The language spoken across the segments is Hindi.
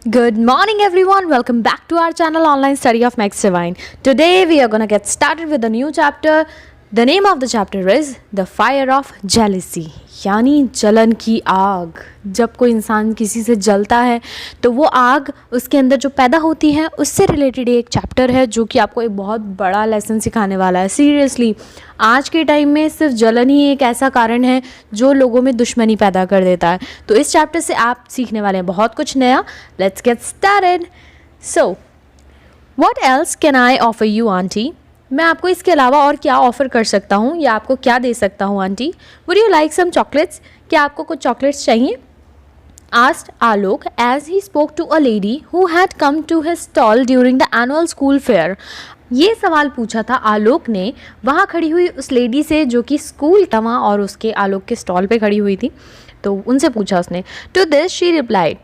Good morning, everyone. Welcome back to our channel, Online Study of Max Divine. Today, we are going to get started with a new chapter. The name of the chapter is The Fire of Jealousy. यानी जलन की आग. जब कोई इंसान किसी से जलता है तो वो आग उसके अंदर जो पैदा होती है उससे रिलेटेड एक चैप्टर है जो कि आपको एक बहुत बड़ा लेसन सिखाने वाला है. सीरियसली आज के टाइम में सिर्फ जलन ही एक ऐसा कारण है जो लोगों में दुश्मनी पैदा कर देता है. तो इस चैप्टर से आप सीखने वाले हैं बहुत कुछ नया. Let's get started. So what else can I offer you aunty. मैं आपको इसके अलावा और क्या ऑफ़र कर सकता हूँ या आपको क्या दे सकता हूँ aunty. Would you like some chocolates. क्या आपको कुछ चॉकलेट्स चाहिए. asked Alok as he spoke to a lady who had come to his stall during the annual school fair. ये सवाल पूछा था आलोक ने वहाँ खड़ी हुई उस लेडी से जो कि स्कूल तवा और उसके आलोक के स्टॉल पे खड़ी हुई थी. तो उनसे पूछा उसने. To this she replied.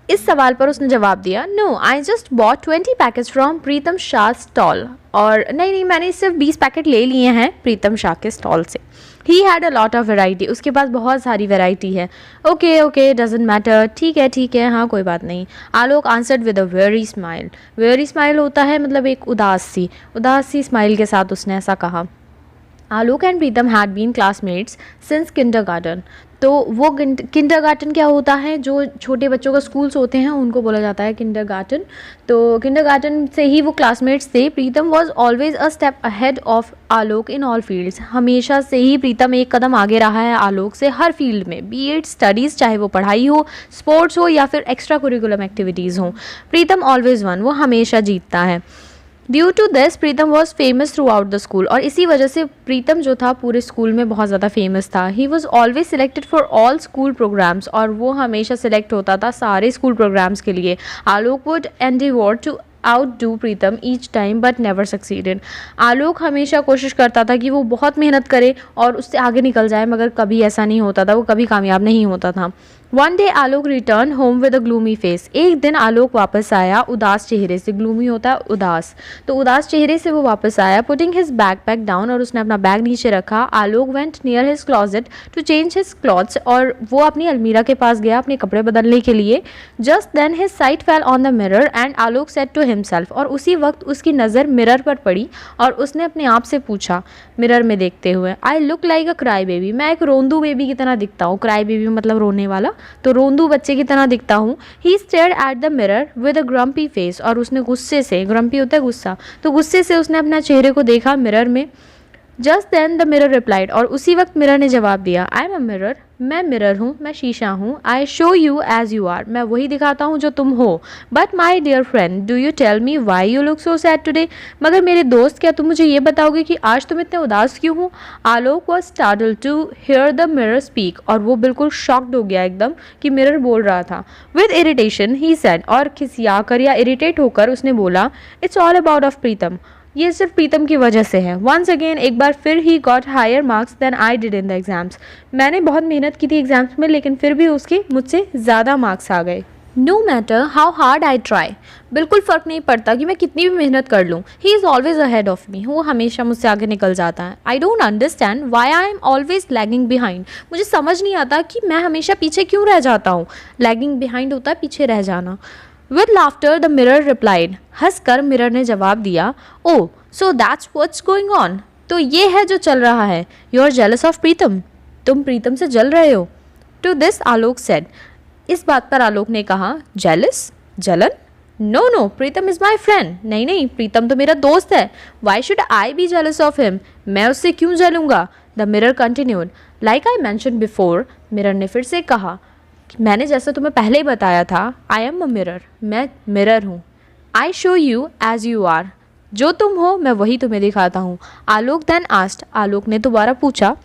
इस सवाल पर उसने जवाब दिया. No I just bought 20 packets from Pritam Shah stall. और नहीं मैंने सिर्फ 20 पैकेट ले लिए हैं प्रीतम शाह के स्टॉल से. He had a lot of variety. उसके पास बहुत सारी वेराइटी है. Okay doesn't matter. ठीक है हाँ कोई बात नहीं. Alok answered with a very smile. Very smile होता है मतलब एक उदास सी स्माइल के साथ उसने ऐसा कहा. Alok and Pritam had been classmates since kindergarten. तो वो किंडरगार्टन क्या होता है, जो छोटे बच्चों का स्कूल्स होते हैं उनको बोला जाता है किंडरगार्टन. तो किंडरगार्टन से ही वो क्लासमेट्स थे. Pritam was always a step ahead of Alok in all fields. हमेशा से ही प्रीतम एक कदम आगे रहा है आलोक से हर फील्ड में. बी इट स्टडीज़, चाहे वो पढ़ाई हो, स्पोर्ट्स हो या फिर एक्स्ट्रा करिकुलम एक्टिविटीज़ हो. Pritam always won. वो हमेशा जीतता है. Due to this Pritam was famous throughout the school. और इसी वजह से प्रीतम जो था पूरे स्कूल में बहुत ज़्यादा फेमस था. He was always selected for all school programmes. और वो हमेशा सिलेक्ट होता था सारे स्कूल प्रोग्राम्स के लिए. Alok would endeavour to outdo Pritam each time but never succeeded. Alok हमेशा कोशिश करता था कि वो बहुत मेहनत करे और उससे आगे निकल जाए, मगर कभी ऐसा नहीं होता था. वो कभी कामयाब नहीं होता था. One day Alok return home with a gloomy face. एक दिन आलोक वापस आया उदास चेहरे से. ग्लूमी होता है उदास. तो उदास चेहरे से वो वापस आया. Putting his backpack down. और उसने अपना बैग नीचे रखा. Alok went near his closet to change his clothes. और वो अपनी अलमीरा के पास गया अपने कपड़े बदलने के लिए. Just then his sight fell on the mirror and Alok said to himself. और उसी वक्त उसकी नज़र मिरर पर पड़ी और उसने अपने आप से पूछा मिरर में देखते हुए, I look like a cry baby. मैं एक रोंदू बेबी की तरह दिखता हूँ. क्राई बेबी मतलब रोने वाला. तो रोंदू बच्चे की तरह दिखता हूँ. He stared at the mirror with a grumpy face. और उसने गुस्से से, ग्रम्पी होता है गुस्सा, तो गुस्से से उसने अपना चेहरे को देखा मिरर में. Just then the mirror replied. और उसी वक्त मिरर ने जवाब दिया, आई एम अ मिरर. मैं मिरर हूँ, मैं शीशा हूँ. I show you as you are. मैं वही दिखाता हूँ जो तुम हो. But my dear friend, do you tell me why you look so sad today. मगर मेरे दोस्त, क्या तुम मुझे ये बताओगे कि आज तुम इतने उदास क्यों हो. Alok was startled to hear the mirror speak. और वो बिल्कुल शॉक्ड हो गया एकदम कि मिरर बोल रहा था. With irritation he said. और खिसिया कर या इरिटेट होकर उसने बोला, इट्स ऑल अबाउट ऑफ प्रीतम. ये सिर्फ प्रीतम की वजह से है. वंस अगेन, एक बार फिर he got higher marks than I did in the exams. मैंने बहुत मेहनत की थी एग्जाम्स में, लेकिन फिर भी उसके मुझसे ज़्यादा मार्क्स आ गए. No matter how hard I try. बिल्कुल फ़र्क नहीं पड़ता कि मैं कितनी भी मेहनत कर लूँ. He is always ahead of me. वो हमेशा मुझसे आगे निकल जाता है. I don't understand why I am always lagging behind. मुझे समझ नहीं आता कि मैं हमेशा पीछे क्यों रह जाता हूँ. लैगिंग बिहाइंड होता है पीछे रह जाना. With laughter the mirror replied. हंसकर मिरर ने जवाब दिया, oh so that's what's going on. तो ये है जो चल रहा है. You are jealous of Pritam. तुम प्रीतम से जल रहे हो. To this Alok said. इस बात पर आलोक ने कहा, जेलस, जलन. No Pritam is my friend. नहीं प्रीतम तो मेरा दोस्त है. Why should I be jealous of him. मैं उससे क्यों जलूंगा. The mirror continued. Like I mention before. Mirror ने फिर से कहा, मैंने जैसा तुम्हें पहले ही बताया था, आई एम अ मिरर. मैं मिरर हूँ. I show you as you are. जो तुम हो मैं वही तुम्हें दिखाता हूँ. आलोक देन आस्क्ड. आलोक ने दोबारा पूछा,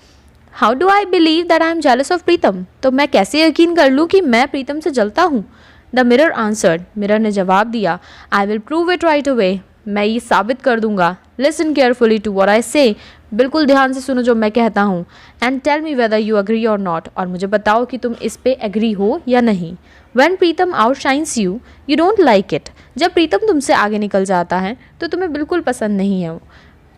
how do I believe that I am jealous of Pritam. तो मैं कैसे यकीन कर लूँ कि मैं प्रीतम से जलता हूँ. The mirror answered. मिरर ने जवाब दिया, I will prove it right away. मैं ये साबित कर दूंगा. Listen carefully to what I say. बिल्कुल ध्यान से सुनो जो मैं कहता हूँ. And tell me whether you agree or not. और मुझे बताओ कि तुम इस पे एग्री हो या नहीं. When Pritam outshines you, you don't like it. जब प्रीतम तुमसे आगे निकल जाता है तो तुम्हें बिल्कुल पसंद नहीं है.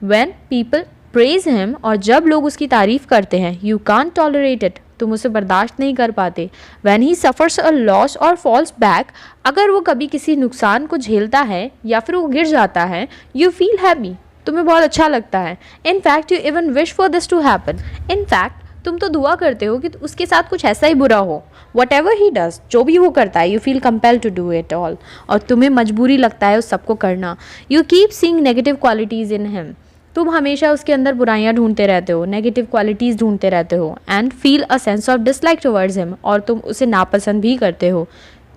When people praise him. और जब लोग उसकी तारीफ़ करते हैं, यू कांट टॉलरेट इट. तुम उसे बर्दाश्त नहीं कर पाते। When he suffers a loss or falls back, अगर वो कभी किसी नुकसान को झेलता है या फिर वो गिर जाता है, you feel happy, तुम्हें बहुत अच्छा लगता है। In fact, you even wish for this to happen. In fact, तुम तो दुआ करते हो कि उसके साथ कुछ ऐसा ही बुरा हो। वट एवर ही डज, जो भी वो करता है, you feel compel to do it all, और तुम्हें मजबूरी लगता है उस सबको करना। You keep seeing negative qualities in him, तुम हमेशा उसके अंदर बुराइयां ढूंढते रहते हो, नेगेटिव क्वालिटीज़ ढूंढते रहते हो। And feel a sense of dislike towards him, और तुम उसे नापसंद भी करते हो।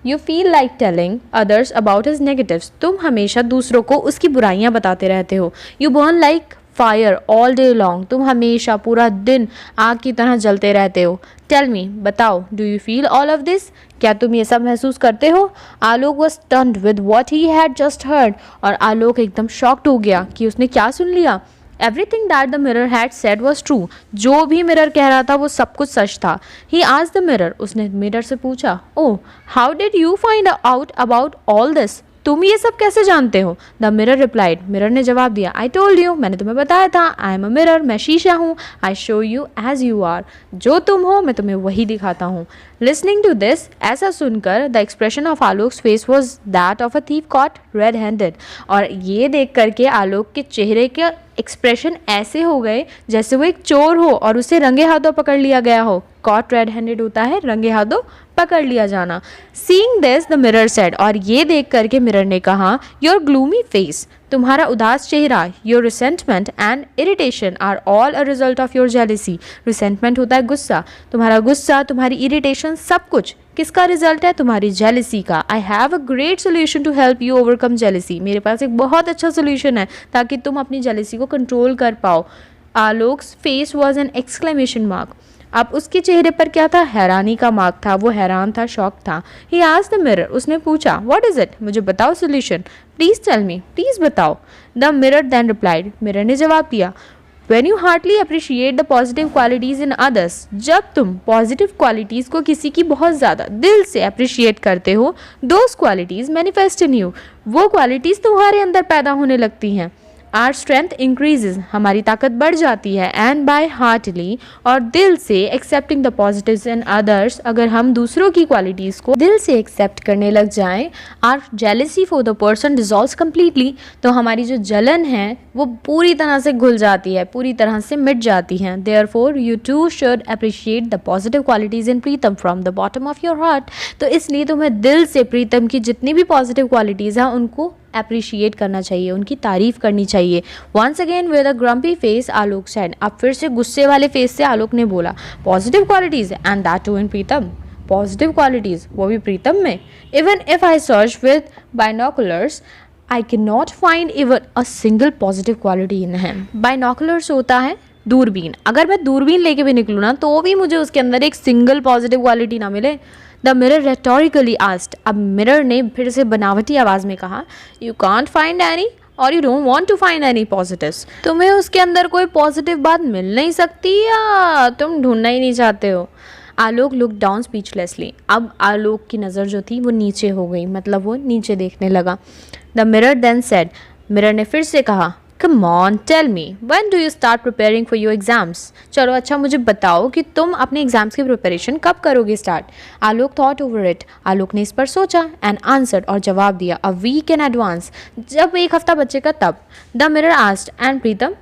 You feel like telling others about his negatives, तुम हमेशा दूसरों को उसकी बुराइयां बताते रहते हो। You burn like fire all day long, तुम हमेशा पूरा दिन आग की तरह जलते रहते हो। टेल मी, बताओ, do you feel all of this, क्या तुम ये सब महसूस करते हो? Alok was stunned with what he had just heard, और आलोक एकदम शॉक्ड हो गया कि उसने क्या सुन लिया। Everything that the mirror had said was true, जो भी मिरर कह रहा था वो सब कुछ सच था। ही आस्क्ड द मिरर, उसने मिरर से पूछा, oh how did you find out about all this, तुम ये सब कैसे जानते हो? द मिरर रिप्लाइड, मिरर ने जवाब दिया, आई टोल्ड यू, मैंने तुम्हें बताया था। आई एम अ मिरर, मैं शीशा हूँ। I show you as you are, जो तुम हो मैं तुम्हें वही दिखाता हूँ। लिसनिंग टू दिस, ऐसा सुनकर the expression of Alok's face was that of a thief cot red handed, और ये देख करके आलोक के चेहरे के एक्सप्रेशन ऐसे हो गए जैसे वो एक चोर हो और उसे रंगे हाथों पकड़ लिया गया हो। कॉट रेड हैंडेड होता है रंगे हाथों पकड़ लिया जाना। Seeing this the mirror said, और ये देख करके मिरर ने कहा, योर ग्लूमी फेस, तुम्हारा उदास चेहरा, your resentment and irritation are all a result of your jealousy. Resentment होता है गुस्सा, तुम्हारा गुस्सा, तुम्हारी इरिटेशन, सब कुछ किसका रिजल्ट है? तुम्हारी जेलिसी का। I have a great solution to help you overcome jealousy, मेरे पास एक बहुत अच्छा सोल्यूशन है ताकि तुम अपनी जेलिसी को कंट्रोल कर पाओ। Alok's face was an exclamation mark, अब उसके चेहरे पर क्या था? हैरानी का मार्क था, वो हैरान था, शॉक था। ही आस्क्ड द मिरर, उसने पूछा, व्हाट इज इट, मुझे बताओ solution, please tell me, please बताओ। The mirror then replied, mirror ने जवाब दिया, When you heartily appreciate the positive qualities in others, जब तुम पॉजिटिव क्वालिटीज़ को किसी की बहुत ज़्यादा दिल से अप्रिशिएट करते हो, those qualities manifest in you, वो क्वालिटीज़ तुम्हारे अंदर पैदा होने लगती हैं। आर स्ट्रेंथ इंक्रीजेज, हमारी ताकत बढ़ जाती है। एंड बाय हार्टली, और दिल से accepting the positives in others, अगर हम दूसरों की क्वालिटीज़ को दिल से एक्सेप्ट करने लग जाएं, our jealousy for the person dissolves completely, तो हमारी जो जलन है वो पूरी तरह से घुल जाती है, पूरी तरह से मिट जाती हैं। Therefore you too should appreciate the positive qualities in Pritam from the bottom of your heart, तो इसलिए तुम्हें दिल से प्रीतम की जितनी भी पॉजिटिव क्वालिटीज़ हैं उनको अप्रिशिएट करना चाहिए, उनकी तारीफ करनी चाहिए। Once again with a grumpy face Alok said, अब फिर से गुस्से वाले फेस से आलोक ने बोला, positive qualities and that too in Pritam, positive qualities वो भी प्रीतम में। Even if I search with binoculars I can not find even a single positive quality in him. Binoculars होता है दूरबीन, अगर मैं दूरबीन लेके भी निकलूँ ना तो भी मुझे उसके अंदर एक सिंगल पॉजिटिव क्वालिटी ना मिले। द मिरर रेटोरिकली आस्क्ड, अब मिरर ने फिर से बनावटी आवाज़ में कहा, you can't find any or you don't want to find any positives, तुम्हें उसके अंदर कोई पॉजिटिव बात मिल नहीं सकती या तुम ढूंढना ही नहीं चाहते हो। आलोक लुक डाउन स्पीचलेसली, अब आलोक की नज़र जो थी वो नीचे हो गई, मतलब वो नीचे देखने लगा। The mirror then said, mirror ने फिर से कहा, Come on, tell me, when do you start preparing for your exams? चलो अच्छा मुझे बताओ कि तुम अपने एग्जाम्स की प्रिपरेशन कब करोगे start. Alok thought over it, Alok ने इस पर सोचा एंड आंसर्ड, और जवाब दिया, अ वीक इन एडवांस, जब एक हफ्ता बचेगा तब। द मिरर आस्क्ड, एंड प्रीतम,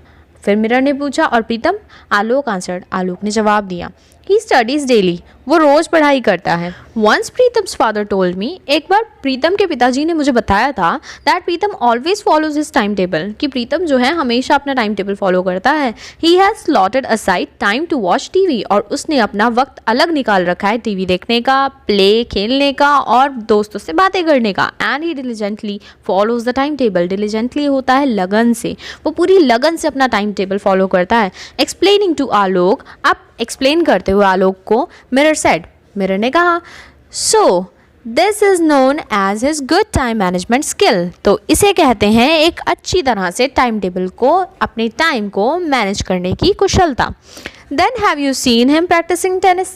फिर मिरर ने पूछा, और प्रीतम? आलोक आंसर्ड, आलोक ने जवाब दिया, ही स्टडीज डेली, वो रोज पढ़ाई करता है। Once Pritam's father told me, एक बार प्रीतम के पिताजी ने मुझे बताया था, that Pritam always follows his time table, कि प्रीतम जो है हमेशा अपना टाइम टेबल फॉलो करता है। He has slotted aside time to watch TV, और उसने अपना वक्त अलग निकाल रखा है टीवी देखने का, प्ले खेलने का और दोस्तों से बातें करने का। And he diligently follows the time table, diligently होता है लगन से, वो पूरी लगन से अपना टाइम टेबल फॉलो करता है। एक्सप्लेनिंग टू आलोक, अब एक्सप्लेन करते हुए आलोक को, मिरर सेड, मिरर ने कहा, so this is known as his good time management skill, तो इसे कहते हैं एक अच्छी तरह से टाइम टेबल को, अपने टाइम को मैनेज करने की कुशलता। Then have you seen him practising tennis,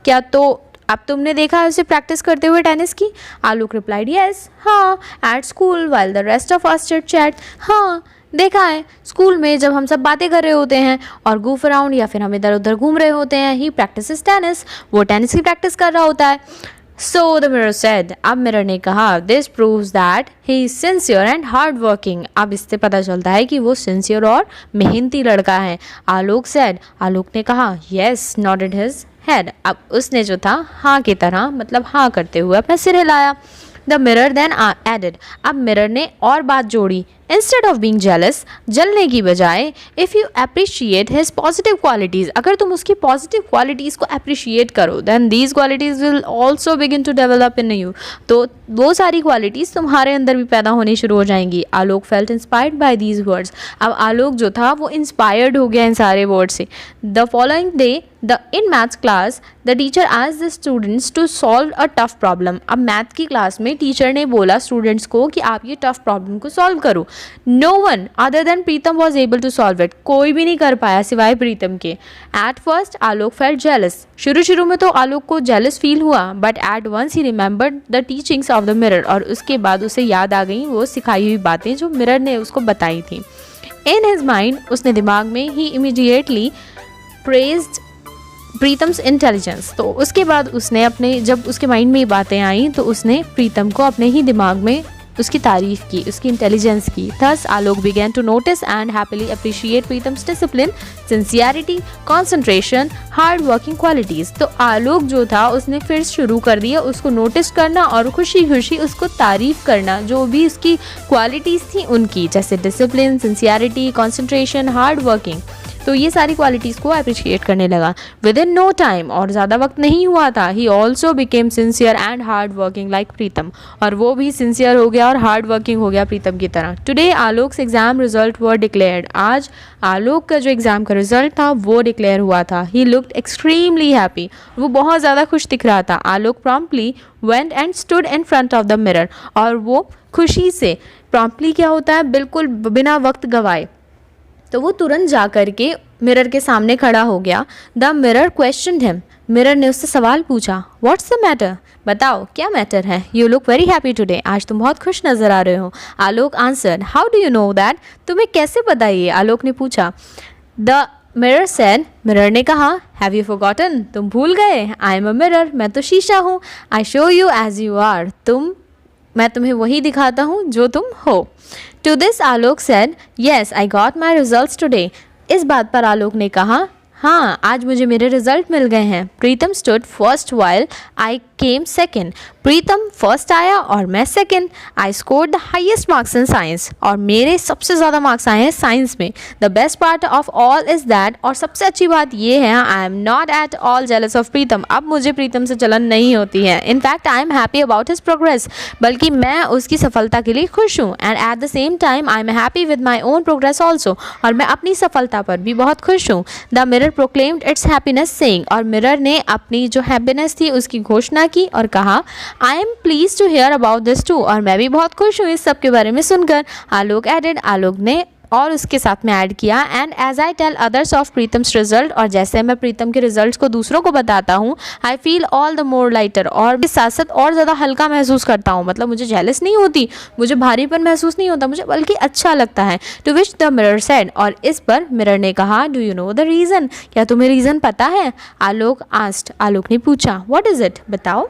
क्या तो अब तुमने देखा है उसे प्रैक्टिस करते हुए टेनिस की? आलोक रिप्लाइड, यस, हाँ, at school while the rest of us chit chat, हाँ देखा है स्कूल में जब हम सब बातें कर रहे होते हैं और goof अराउंड या फिर हम इधर उधर घूम रहे होते हैं, ही प्रैक्टिसेस टेनिस, वो टेनिस की प्रैक्टिस कर रहा होता है। So the mirror said, अब मिरर ने कहा, this proves that he is sincere and hard working। अब इससे पता चलता है कि वो सिंसियर और मेहनती लड़का है। आलोक said, आलोक ने कहा, yes nodded his head। अब उसने जो था हाँ की तरह मतलब हाँ करते हुए अपना सिर हिलाया। द मिरर देन एडेड, अब मिरर ने और बात जोड़ी, इंस्टेड ऑफ बींग जेलस, जलने की बजाय, if you appreciate his positive qualities, अगर तुम उसकी पॉजिटिव क्वालिटीज़ को अप्रिशिएट करो, then these qualities will also begin to develop in you, तो वो सारी क्वालिटीज़ तुम्हारे अंदर भी पैदा होनी शुरू हो जाएंगी। Alok felt inspired by these words, अब आलोक जो था वो इंस्पायर्ड हो गया इन सारे वर्ड से। The following day in maths class the teacher asked the students to solve a tough problem। अब मैथ की क्लास में टीचर ने बोला स्टूडेंट्स को कि आप ये टफ प्रॉब्लम को सॉल्व करो। No one other than Pritam was able to solve it, कोई भी नहीं कर पाया सिवाय प्रीतम के। At first Alok felt jealous, शुरू में तो आलोक को जेलस फील हुआ, but at once he remembered the teachings of the mirror, और उसके बाद उसे याद आ गई वो सिखाई हुई बातें जो मिरर ने उसको बताई थी। इन हिज माइंड, उसने दिमाग में ही इमीडिएटली प्रेज्ड प्रीतम्स इंटेलिजेंस, तो उसके बाद उसने अपने जब उसके माइंड में ये बातें आई तो उसने प्रीतम को अपने ही दिमाग में उसकी तारीफ की, उसकी इंटेलिजेंस की। Thus Alok began to notice and happily appreciate Pritam's discipline, sincerity, concentration, hard working qualities. तो आलोक जो था उसने फिर शुरू कर दिया उसको नोटिस करना और खुशी खुशी उसको तारीफ करना, जो भी उसकी क्वालिटीज़ थी उनकी, जैसे discipline, sincerity, concentration, hard working, तो ये सारी क्वालिटीज़ को अप्रिशिएट करने लगा। विद इन नो टाइम, और ज़्यादा वक्त नहीं हुआ था, he also became sincere and hard working like Pritam, और वो भी सिंसियर हो गया और हार्ड वर्किंग हो गया प्रीतम की तरह। Today Alok's exam result were declared, आज आलोक का जो एग्ज़ाम का रिजल्ट था वो डिक्लेयर हुआ था। ही लुक्ड एक्सट्रीमली हैप्पी, वो बहुत ज़्यादा खुश दिख रहा था। Alok promptly went and stood in front of the mirror, और वो खुशी से, प्रॉम्प्टली क्या होता है, बिल्कुल बिना वक्त गवाए, तो वो तुरंत जा कर के मिरर के सामने खड़ा हो गया। The mirror questioned him, mirror ने उससे सवाल पूछा, व्हाट्स द मैटर, बताओ क्या मैटर है। You look very happy today, आज तुम बहुत खुश नज़र आ रहे हो। Alok answered, how do you know that, तुम्हें कैसे पता ये, आलोक ने पूछा। द मिरर सेड, मिरर ने कहा, हैव यू फॉरगॉटन, तुम भूल गए, आई एम अ मिरर, मैं तो शीशा हूँ, I show you as you are, मैं तुम्हें वही दिखाता हूँ जो तुम हो। To this Alok said, yes I got my results today, इस बात पर आलोक ने कहा, हाँ आज मुझे मेरे रिजल्ट मिल गए हैं। Pritam stood first while I came second, Pritam first आया और मैं second. I scored the highest marks in science, और मेरे सबसे ज़्यादा मार्क्स आए हैं साइंस में। The best part of all is that, और सबसे अच्छी बात ये है, I am not at all jealous of Pritam, अब मुझे प्रीतम से जलन नहीं होती है। In fact I am happy about his progress, बल्कि मैं उसकी सफलता के लिए खुश हूँ। And at the same time I am happy with my own progress also, और मैं अपनी सफलता पर भी बहुत खुश हूँ। The mirror proclaimed it's happiness saying, और मिरर ने अपनी जो हैप्पीनेस थी उसकी घोषणा की और कहा, I am please to hear about this too, और मैं भी बहुत खुश हूँ इस सब के बारे में सुनकर। आलोक एडेड, आलोक ने और उसके साथ में ऐड किया, and as I tell others of Pritam's result, और जैसे मैं प्रीतम के रिजल्ट्स को दूसरों को बताता हूँ, I feel all the more lighter, और इस साथ साथ और ज़्यादा हल्का महसूस करता हूँ, मतलब मुझे जेलस नहीं होती, मुझे भारीपन महसूस नहीं होता, मुझे बल्कि अच्छा लगता है। To which the mirror said, और इस पर मिरर ने कहा, do you know the reason, क्या तुम्हें रीज़न पता है। आलोक आस्क्ड, आलोक ने पूछा, व्हाट इज़ इट, बताओ।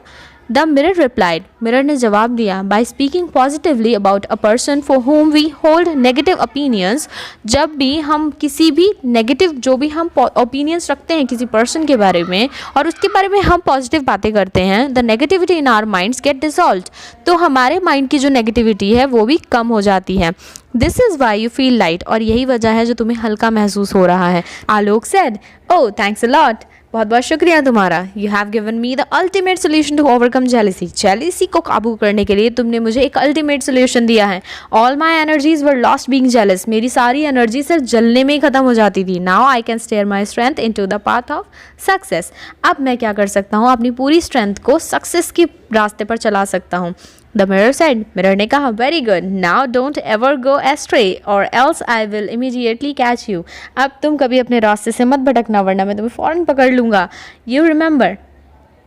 द मिरर रिप्लाइड, मिरर ने जवाब दिया, by speaking positively about a person for whom we hold negative opinions, जब भी हम किसी भी नेगेटिव, जो भी हम ओपिनियंस रखते हैं किसी पर्सन के बारे में और उसके बारे में हम पॉजिटिव बातें करते हैं, the negativity in our minds get dissolved, तो हमारे माइंड की जो नेगेटिविटी है वो भी कम हो जाती है। This is why you feel light, और यही वजह है जो तुम्हें हल्का महसूस हो रहा है। Alok said, oh thanks a lot, बहुत बहुत शुक्रिया तुम्हारा। You have given me the ultimate solution to overcome jealousy, jealousy को काबू करने के लिए तुमने मुझे एक अल्टीमेट सोल्यूशन दिया है। All my energies were lost being jealous, मेरी सारी एनर्जी सिर्फ जलने में ही खत्म हो जाती थी। Now I can steer my strength into the path of success, अब मैं क्या कर सकता हूँ, अपनी पूरी स्ट्रेंथ को सक्सेस के रास्ते पर चला सकता हूँ। द मिरर सेड, मिरर ने कहा, very good, now don't ever go astray or else I will immediately catch you, अब तुम कभी अपने रास्ते से मत भटकना वरना मैं तुम्हें फ़ौरन पकड़ लूँगा। यू रिमेंबर,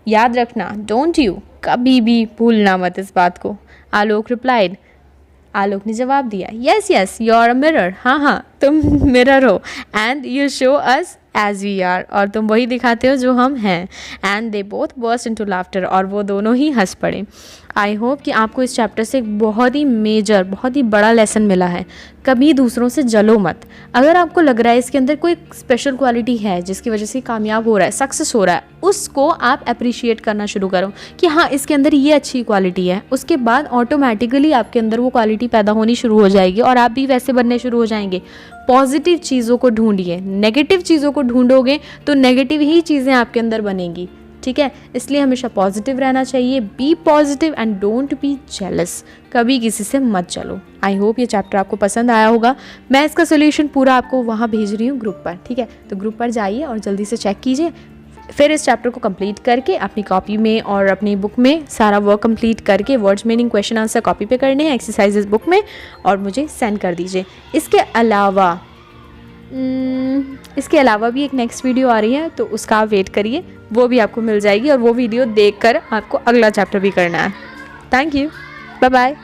याद रखना, डोंट यू, कभी भी भूलना मत इस बात को। आलोक रिप्लाइड, आलोक ने जवाब दिया, yes yes you are a mirror, हाँ हाँ तुम मिरर हो, and you show us as we are, और तुम वही दिखाते हो जो हम हैं। And they both burst into laughter, और वो दोनों ही हंस पड़े। आई होप कि आपको इस चैप्टर से एक बहुत ही मेजर, बहुत ही बड़ा लेसन मिला है। कभी दूसरों से जलो मत। अगर आपको लग रहा है इसके अंदर कोई स्पेशल क्वालिटी है जिसकी वजह से कामयाब हो रहा है, सक्सेस हो रहा है, उसको आप अप्रिशिएट करना शुरू करो कि हाँ इसके अंदर ये अच्छी क्वालिटी है। उसके बाद ऑटोमेटिकली आपके अंदर वो क्वालिटी पैदा होनी शुरू हो जाएगी और आप भी वैसे बनने शुरू हो जाएंगे। पॉजिटिव चीज़ों को ढूंढिए, नेगेटिव चीज़ों को ढूंढोगे तो नेगेटिव ही चीज़ें आपके अंदर बनेंगी। ठीक है, इसलिए हमेशा पॉजिटिव रहना चाहिए। Be positive and don't be jealous, कभी किसी से मत चलो। आई होप ये चैप्टर आपको पसंद आया होगा। मैं इसका सोल्यूशन पूरा आपको वहाँ भेज रही हूँ ग्रुप पर। ठीक है, तो ग्रुप पर जाइए और जल्दी से चेक कीजिए। फिर इस चैप्टर को कंप्लीट करके अपनी कॉपी में और अपनी बुक में सारा वर्क कंप्लीट करके words meaning question answer copy पे करने हैं, एक्सरसाइजेस बुक में, और मुझे सेंड कर दीजिए। इसके अलावा भी एक नेक्स्ट वीडियो आ रही है, तो उसका आप वेट करिए, वो भी आपको मिल जाएगी, और वो वीडियो देखकर आपको अगला चैप्टर भी करना है। Thank you, bye bye.